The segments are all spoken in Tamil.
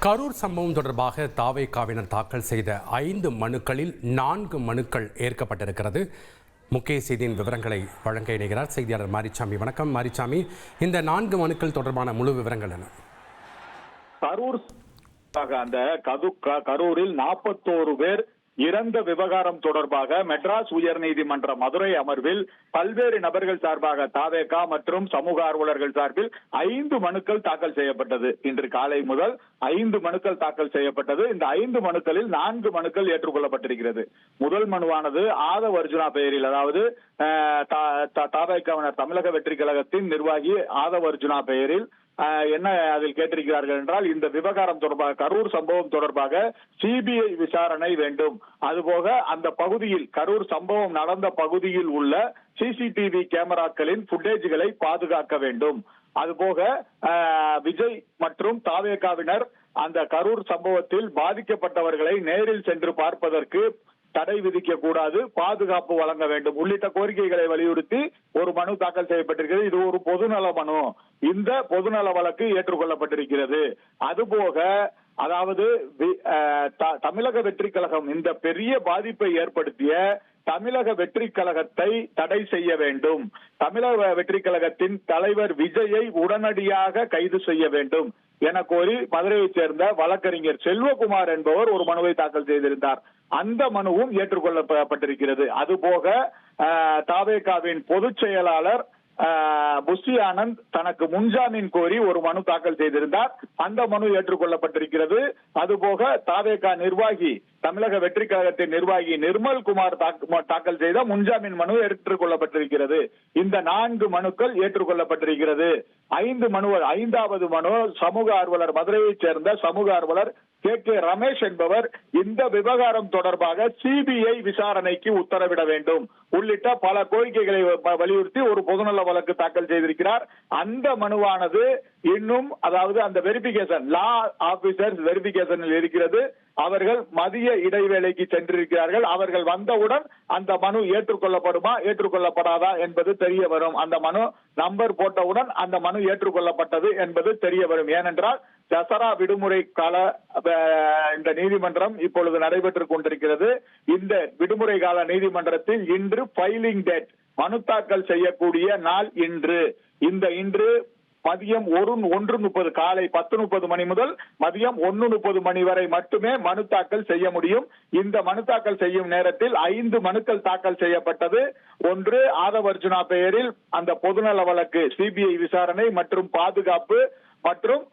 கரூர் சம்பவம் தொடர்பாக தாவேகாவினர் தாக்கல் செய்த 5 மனுக்களில் 4 மனுக்கள் ஏற்கப்பட்டிருக்கிறது. முக்கிய செய்தியின் விவரங்களை வழங்க இணைகிறார் செய்தியாளர் மாரிச்சாமி. வணக்கம் மாரிச்சாமி, இந்த 4 மனுக்கள் தொடர்பான முழு விவரங்கள் என்ன? கரூரில் 41 பேர் இறந்த விவகாரம் தொடர்பாக மெட்ராஸ் உயர்நீதிமன்ற மதுரை அமர்வில் பல்வேறு நபர்கள் சார்பாக தாவேகா மற்றும் சமூக ஆர்வலர்கள் சார்பில் 5 மனுக்கள் தாக்கல் செய்யப்பட்டது. இன்று காலை முதல் 5 மனுக்கள் தாக்கல் செய்யப்பட்டது. இந்த 5 மனுக்களில் 4 மனுக்கள் ஏற்றுக்கொள்ளப்பட்டிருக்கிறது. முதல் மனுவானது ஆதவ் அர்ஜுனா பெயரில், அதாவது தாவேகாவினர் தமிழக வெற்றி கழகத்தின் நிர்வாகி ஆதவ் அர்ஜுனா பெயரில் என்ன அதில் கேட்டிருக்கிறார்கள் என்றால், இந்த விவகாரம் தொடர்பாக, கரூர் சம்பவம் தொடர்பாக சிபிஐ விசாரணை வேண்டும். அதுபோக அந்த பகுதியில், கரூர் சம்பவம் நடந்த பகுதியில் உள்ள சிசிடிவி கேமராக்களின் புட்டேஜ்களை பாதுகாக்க வேண்டும். அதுபோக விஜய் மற்றும் தாவேகாவினர் அந்த கரூர் சம்பவத்தில் பாதிக்கப்பட்டவர்களை நேரில் சென்று பார்ப்பதற்கு தடை விதிக்க கூடாது, பாதுகாப்பு வழங்க வேண்டும் உள்ளிட்ட கோரிக்கைகளை வலியுறுத்தி ஒரு மனு தாக்கல் செய்யப்பட்டிருக்கிறது. இது ஒரு பொதுநல மனு. இந்த பொதுநல வழக்கு ஏற்றுக்கொள்ளப்பட்டிருக்கிறது. அதுபோக, அதாவது தமிழக வெற்றி கழகம் இந்த பெரிய பாதிப்பை ஏற்படுத்திய தமிழக வெற்றி கழகத்தை தடை செய்ய வேண்டும். தமிழக வெற்றி கழகத்தின் தலைவர் விஜயை உடனடியாக கைது செய்ய வேண்டும் என கோரி மதுரையைச் சேர்ந்த வழக்கறிஞர் செல்வகுமார் என்பவர் ஒரு மனுவை தாக்கல் செய்திருந்தார். அந்த மனுவும் ஏற்றுக்கொள்ளப்பட்டிருக்கிறது. அதுபோக தாவேகாவின் பொதுச் செயலாளர் புஷி ஆனந்த் தனக்கு முன்ஜாமீன் கோரி ஒரு மனு தாக்கல் செய்திருந்தார். அந்த மனு ஏற்றுக்கொள்ளப்பட்டிருக்கிறது. அதுபோக தாவேகா நிர்வாகி, தமிழக வெற்றி கழகத்தின் நிர்வாகி நிர்மல் குமார் தாக்கல் செய்த முன்ஜாமீன் மனு ஏற்றுக்கொள்ளப்பட்டிருக்கிறது. இந்த 4 மனுக்கள் ஏற்றுக்கொள்ளப்பட்டிருக்கிறது. 5வது மனு சமூக ஆர்வலர், மதுரையைச் சேர்ந்த சமூக ஆர்வலர் கே ரமேஷ் என்பவர் இந்த விவகாரம் தொடர்பாக சிபிஐ விசாரணைக்கு உத்தரவிட வேண்டும் உள்ளிட்ட பல கோரிக்கைகளை வலியுறுத்தி ஒரு பொதுநல வழக்கு தாக்கல் செய்திருக்கிறார். அந்த மனுவானது இன்னும், அதாவது அந்த வெரிபிகேஷன், லா ஆபீசர்ஸ் வெரிபிகேஷனில் இருக்கிறது. அவர்கள் மதிய இடைவேளைக்கு சென்றிருக்கிறார்கள். அவர்கள் வந்தவுடன் அந்த மனு ஏற்றுக்கொள்ளப்படுமா ஏற்றுக்கொள்ளப்படாதா என்பது தெரிய வரும். அந்த மனு நம்பர் போட்டவுடன் அந்த மனு ஏற்றுக்கொள்ளப்பட்டது என்பது தெரிய வரும். ஏனென்றால் தசரா விடுமுறை கால இந்த நீதிமன்றம் இப்பொழுது நடைபெற்றுக் கொண்டிருக்கிறது. இந்த விடுமுறை கால நீதிமன்றத்தில் இன்று ஃபைலிங் டேட், மனு தாக்கல் செய்யக்கூடிய நாள் இன்று மதியம் 1:30, காலை 10:30 மணி முதல் மதியம் 1:30 மணி வரை மட்டுமே மனு தாக்கல் செய்ய முடியும். இந்த மனு தாக்கல் செய்யும் நேரத்தில் 5 மனுக்கள் தாக்கல் செய்யப்பட்டது. ஒன்று, ஆதவ் அர்ஜுனா பெயரில் அந்த பொதுநல வழக்கு, சிபிஐ விசாரணை மற்றும் பாதுகாப்பு மற்றும்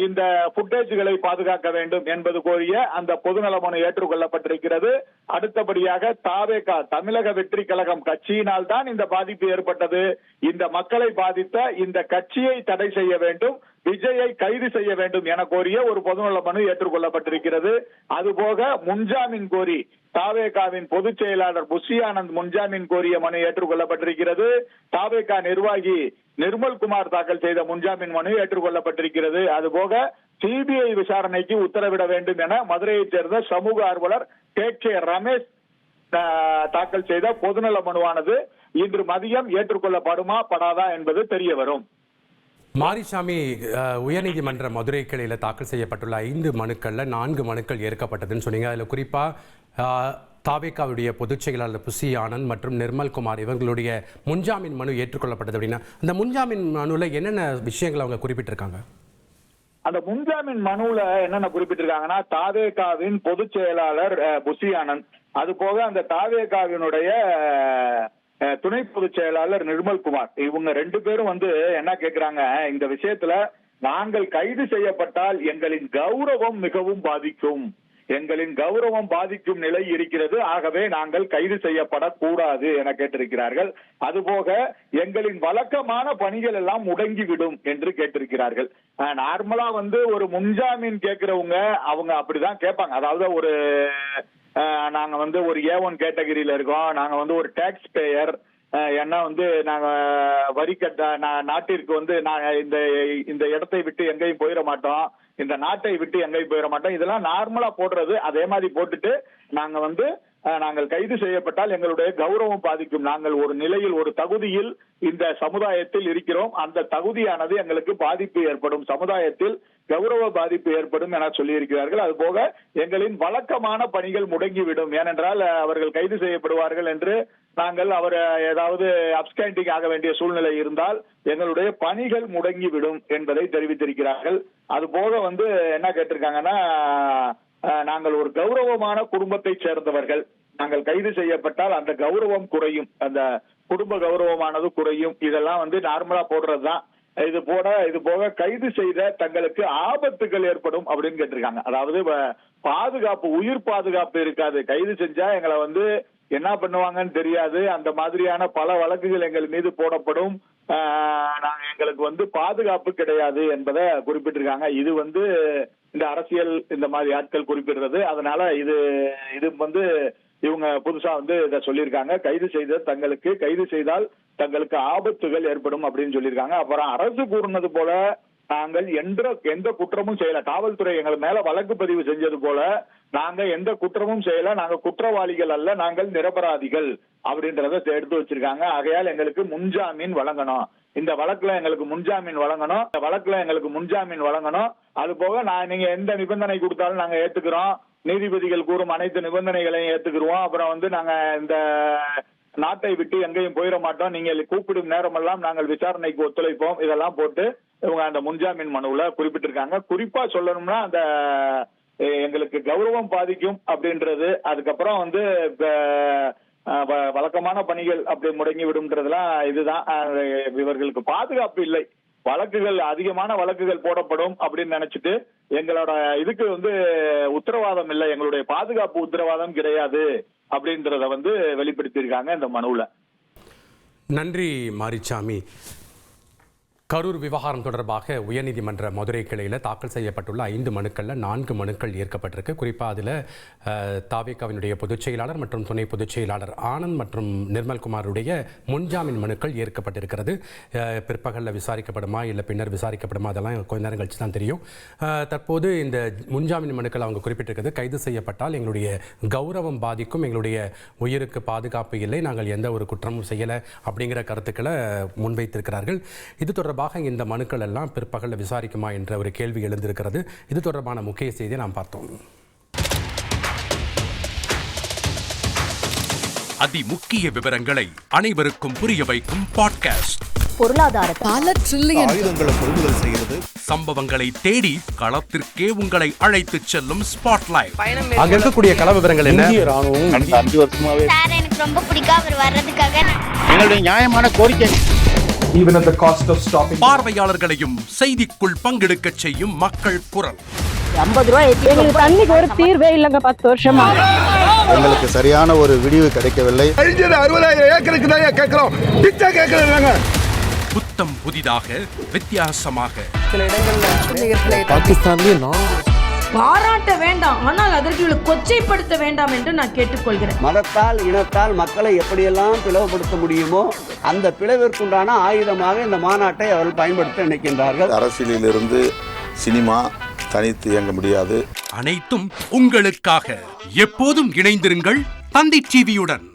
இந்த புட்டேஜ்களை பாதுகாக்க வேண்டும் என்பது கோரிய அந்த பொதுநல மனு ஏற்றுக்கொள்ளப்பட்டிருக்கிறது. அடுத்தபடியாக தாவேகா, தமிழக வெற்றி கழகம் கட்சியினால் தான் இந்த பாதிப்பு ஏற்பட்டது. இந்த மக்களை பாதித்த இந்த கட்சியை தடை செய்ய வேண்டும், விஜயை கைது செய்ய வேண்டும் என கோரிய ஒரு பொதுநல மனு ஏற்றுக்கொள்ளப்பட்டிருக்கிறது. அதுபோக முன்ஜாமீன் கோரி தாவேகாவின் பொதுச் செயலாளர் புஷி ஆனந்த் முன்ஜாமீன் கோரிய மனு ஏற்றுக்கொள்ளப்பட்டிருக்கிறது. தாவேகா நிர்வாகி நிர்மல் குமார் தாக்கல் செய்த முன்ஜாமீன் மனு ஏற்றுக்கொள்ளப்பட்டிருக்கிறது. அதுபோக சிபிஐ விசாரணைக்கு உத்தரவிட வேண்டும் என மதுரையைச் சேர்ந்த சமூக ஆர்வலர் கே ரமேஷ் தாக்கல் செய்த பொதுநல மனுவானது இன்று மதியம் ஏற்றுக்கொள்ளப்படுமா படாதா என்பது தெரிய வரும். மாரிசாமி, உயர்நீதிமன்ற மதுரை கிளையில் தாக்கல் செய்யப்பட்டுள்ள 5 மனுக்கள்ல 4 மனுக்கள் ஏற்கப்பட்டதுன்னு சொன்னீங்க. அதில் குறிப்பாக தாவேகாவுடைய பொதுச் செயலாளர் புஷி ஆனந்த் மற்றும் நிர்மல் குமார் இவர்களுடைய முன்ஜாமீன் மனு ஏற்றுக்கொள்ளப்பட்டது. அப்படின்னா அந்த முன்ஜாமீன் மனுவில் என்னென்ன விஷயங்களை அவங்க குறிப்பிட்டிருக்காங்க? அந்த முன்ஜாமீன் மனுவில் என்னென்ன குறிப்பிட்டிருக்காங்கன்னா, தாவேகாவின் பொதுச் செயலாளர் புஷி ஆனந்த், அது போக அந்த தாவேகாவினுடைய துணை பொதுச் செயலாளர் நிர்மல் குமார், இவங்க 2 பேரும் என்ன கேட்கிறாங்க, இந்த விஷயத்துல நாங்கள் கைது செய்யப்பட்டால் எங்களின் கௌரவம் மிகவும் பாதிக்கும், எங்களின் கௌரவம் பாதிக்கும் நிலை இருக்கிறது, ஆகவே நாங்கள் கைது செய்யப்படக்கூடாது என கேட்டிருக்கிறார்கள். அதுபோக எங்களின் வழக்கமான பணிகள் எல்லாம் முடங்கிவிடும் என்று கேட்டிருக்கிறார்கள். நார்மலா ஒரு முன்ஜாமீன் கேட்கிறவங்க அவங்க அப்படிதான் கேட்பாங்க. அதாவது நாங்க ஒரு A1 கேட்டகரியில இருக்கோம், நாங்க ஒரு டாக்ஸ் பேயர், ஏன்னா நாங்க வரி கட்ட நாட்டிற்கு இந்த இடத்தை விட்டு எங்கேயும் போயிட மாட்டோம், இந்த நாட்டை விட்டு எங்கேயும் போயிட மாட்டோம், இதெல்லாம் நார்மலா போடுறது. அதே மாதிரி போட்டுட்டு நாங்க நாங்கள் கைது செய்யப்பட்டால் எங்களுடைய கௌரவம் பாதிக்கும். நாங்கள் ஒரு நிலையில், ஒரு தகுதியில் இந்த சமுதாயத்தில் இருக்கிறோம். அந்த தகுதியானது எங்களுக்கு பாதிப்பு ஏற்படும், சமுதாயத்தில் கௌரவ பாதிப்பு ஏற்படும் என சொல்லியிருக்கிறார்கள். அதுபோக எங்களின் வழக்கமான பணிகள் முடங்கிவிடும். ஏனென்றால் அவர்கள் கைது செய்யப்படுவார்கள் என்று நாங்கள் அவர் ஏதாவது அப்ஸ்கேண்டிங் ஆக வேண்டிய சூழ்நிலை இருந்தால் எங்களுடைய பணிகள் முடங்கிவிடும் என்பதை தெரிவித்திருக்கிறார்கள். அதுபோக என்ன கேட்டிருக்காங்கன்னா, நாங்கள் ஒரு கௌரவமான குடும்பத்தை சேர்ந்தவர்கள், நாங்கள் கைது செய்யப்பட்டால் அந்த கௌரவம் குறையும், அந்த குடும்ப கௌரவமானது குறையும். இதெல்லாம் நார்மலா போடுறதுதான். இது போக கைது செய்த தங்களுக்கு ஆபத்துகள் ஏற்படும் அப்படின்னு கேட்டிருக்காங்க. அதாவது பாதுகாப்பு, உயிர் பாதுகாப்பு இருக்காது, கைது செஞ்சா எங்களை என்ன பண்ணுவாங்கன்னு தெரியாது, அந்த மாதிரியான பல வழக்குகள் எங்கள் மீது போடப்படும், எங்களுக்கு பாதுகாப்பு கிடையாது என்பதை குறிப்பிட்டிருக்காங்க. இது இந்த அரசியல் இந்த மாதிரி ஆட்கள் குறிப்பிடுறது. அதனால இது இவங்க புதுசா இதை சொல்லியிருக்காங்க. கைது செய்தால் தங்களுக்கு ஆபத்துகள் ஏற்படும் அப்படின்னு சொல்லியிருக்காங்க. அப்புறம் அரசு கூறினது போல நாங்கள் எந்த குற்றமும் செய்யல, காவல்துறை எங்கள் மேல வழக்கு பதிவு செஞ்சது போல நாங்க எந்த குற்றமும் செய்யல, நாங்க குற்றவாளிகள் அல்ல, நாங்கள் நிரபராதிகள் அப்படின்றத எடுத்து வச்சிருக்காங்க. ஆகையால் எங்களுக்கு முன்ஜாமீன் வழங்கணும், இந்த வழக்குல எங்களுக்கு முன்ஜாமீன் வழங்கணும். அது போக நீங்க எந்த நிபந்தனை கொடுத்தாலும் நாங்க ஏத்துக்கிறோம், நீதிபதிகள் கூறும் அனைத்து நிபந்தனைகளையும் ஏத்துக்கிறோம். அப்புறம் நாங்க இந்த நாட்டை விட்டு எங்கேயும் போயிட மாட்டோம், நீங்கள் கூப்பிடும் நேரமெல்லாம் நாங்கள் விசாரணைக்கு ஒத்துழைப்போம், இதெல்லாம் போட்டு இவங்க அந்த முன்ஜாமீன் மனுவுல குறிப்பிட்டிருக்காங்க. குறிப்பா சொல்லணும்னா அந்த எங்களுக்கு கௌரவம் பாதிக்கும் அப்படின்றது, அதுக்கப்புறம் வழக்கமான பணிகள் அப்படி முடங்கி விடும்ன்றதுலாம் இதுதான். இவர்களுக்கு பாதுகாப்பு இல்லை, அதிகமான வழக்குகள் போடப்படும் அப்படின்னு நினைச்சிட்டு எங்களோட இதுக்கு உத்தரவாதம் இல்லை, எங்களுடைய பாதுகாப்பு உத்தரவாதம் கிடையாது அப்படின்றத வெளிப்படுத்தியிருக்காங்க இந்த மனுவுல. நன்றி மாரிச்சாமி. கரூர் விவகாரம் தொடர்பாக உயர்நீதிமன்ற மதுரை கிளையில் தாக்கல் செய்யப்பட்டுள்ள 5 மனுக்களில் 4 மனுக்கள் ஏற்கப்பட்டிருக்கு. குறிப்பாக அதில் தாவேகாவினுடைய பொதுச் செயலாளர் மற்றும் துணை பொதுச் செயலாளர் ஆனந்த் மற்றும் நிர்மல்குமாருடைய முன்ஜாமீன் மனுக்கள் ஏற்கப்பட்டிருக்கிறது. பிற்பகலில் விசாரிக்கப்படுமா இல்லை பின்னர் விசாரிக்கப்படுமா, அதெல்லாம் கொஞ்ச நேரம் கழிச்சு தான் தெரியும். தற்போது இந்த முன்ஜாமீன் மனுக்கள் அவங்க குறிப்பிட்டிருக்கிறது, கைது செய்யப்பட்டால் எங்களுடைய கௌரவம் பாதிக்கும், எங்களுடைய உயிருக்கு பாதுகாப்பு இல்லை, நாங்கள் எந்த ஒரு குற்றமும் செய்யலை அப்படிங்கிற கருத்துக்களை முன்வைத்திருக்கிறார்கள். இது தொடர்பாக இந்த மனுக்கள் எல்லாம் பிற்பகலில் விசாரிக்குமா என்ற ஒரு கேள்வி எழுந்திருக்கிறது. இது தொடர்பான முக்கிய செய்தியை நாம் பார்த்தோம். அதிமுக்கிய விவரங்களை அனைவருக்கும் புரிய வைக்கும் பாட்காஸ்ட். பொருளாதாரத்தை பல ட்ரில்லியன் ஆயுதங்களை கொள்முதல் செய்கிறது, சம்பவங்களை தேடி களத்திற்கே உங்களை அழைத்து செல்லும் ஸ்பாட்லைட். அங்க இருக்கக்கூடிய கள விவரங்கள் என்ன? இந்திய ராணுவம் கடந்த 5 வருஷமாவே சார் எனக்கு ரொம்ப பிடிக்கும் அவர் வர்றதுக்காக. எங்களுடைய நியாயமான கோரிக்கை. Even at the cost of stopping. பார்வையாளர்களையும் செய்திக்குள் பங்கெடுக்க செய்யும் மக்கள் குரல். 50 ரூபாய் எங்களுக்கு தண்ணிக்கு ஒரு தீர்வே இல்லங்க 10 வருஷமா. எங்களுக்கு சரியான ஒரு விடிவு கிடைக்கவில்லை. 60,000 ஏக்கருக்கு தான் கேட்கிறோம், பிச்சை கேட்கறாங்க. புத்தம் புதிதாக, வித்தியாசமாக. சில இடங்கள்ல பாகிஸ்தான்லயே பாராட்ட வேண்டாம், ஆனால் அதற்கு கொச்சைப்படுத்த வேண்டாம் என்று நான் கேட்டுக்கொள்கிறேன். மதத்தால் இனத்தால் மக்களை எப்படியெல்லாம் பிளவுபடுத்த முடியுமோ அந்த பிளவிற்குண்டான ஆயுதமாக இந்த மாநாட்டை அவர்கள் பயன்படுத்த நினைக்கின்றார்கள். அரசியலிலிருந்து சினிமா தனித்து இயங்க முடியாது. அனைத்தும் உங்களுக்காக. எப்போதும் இணைந்திருங்கள் தந்தி டிவியுடன்.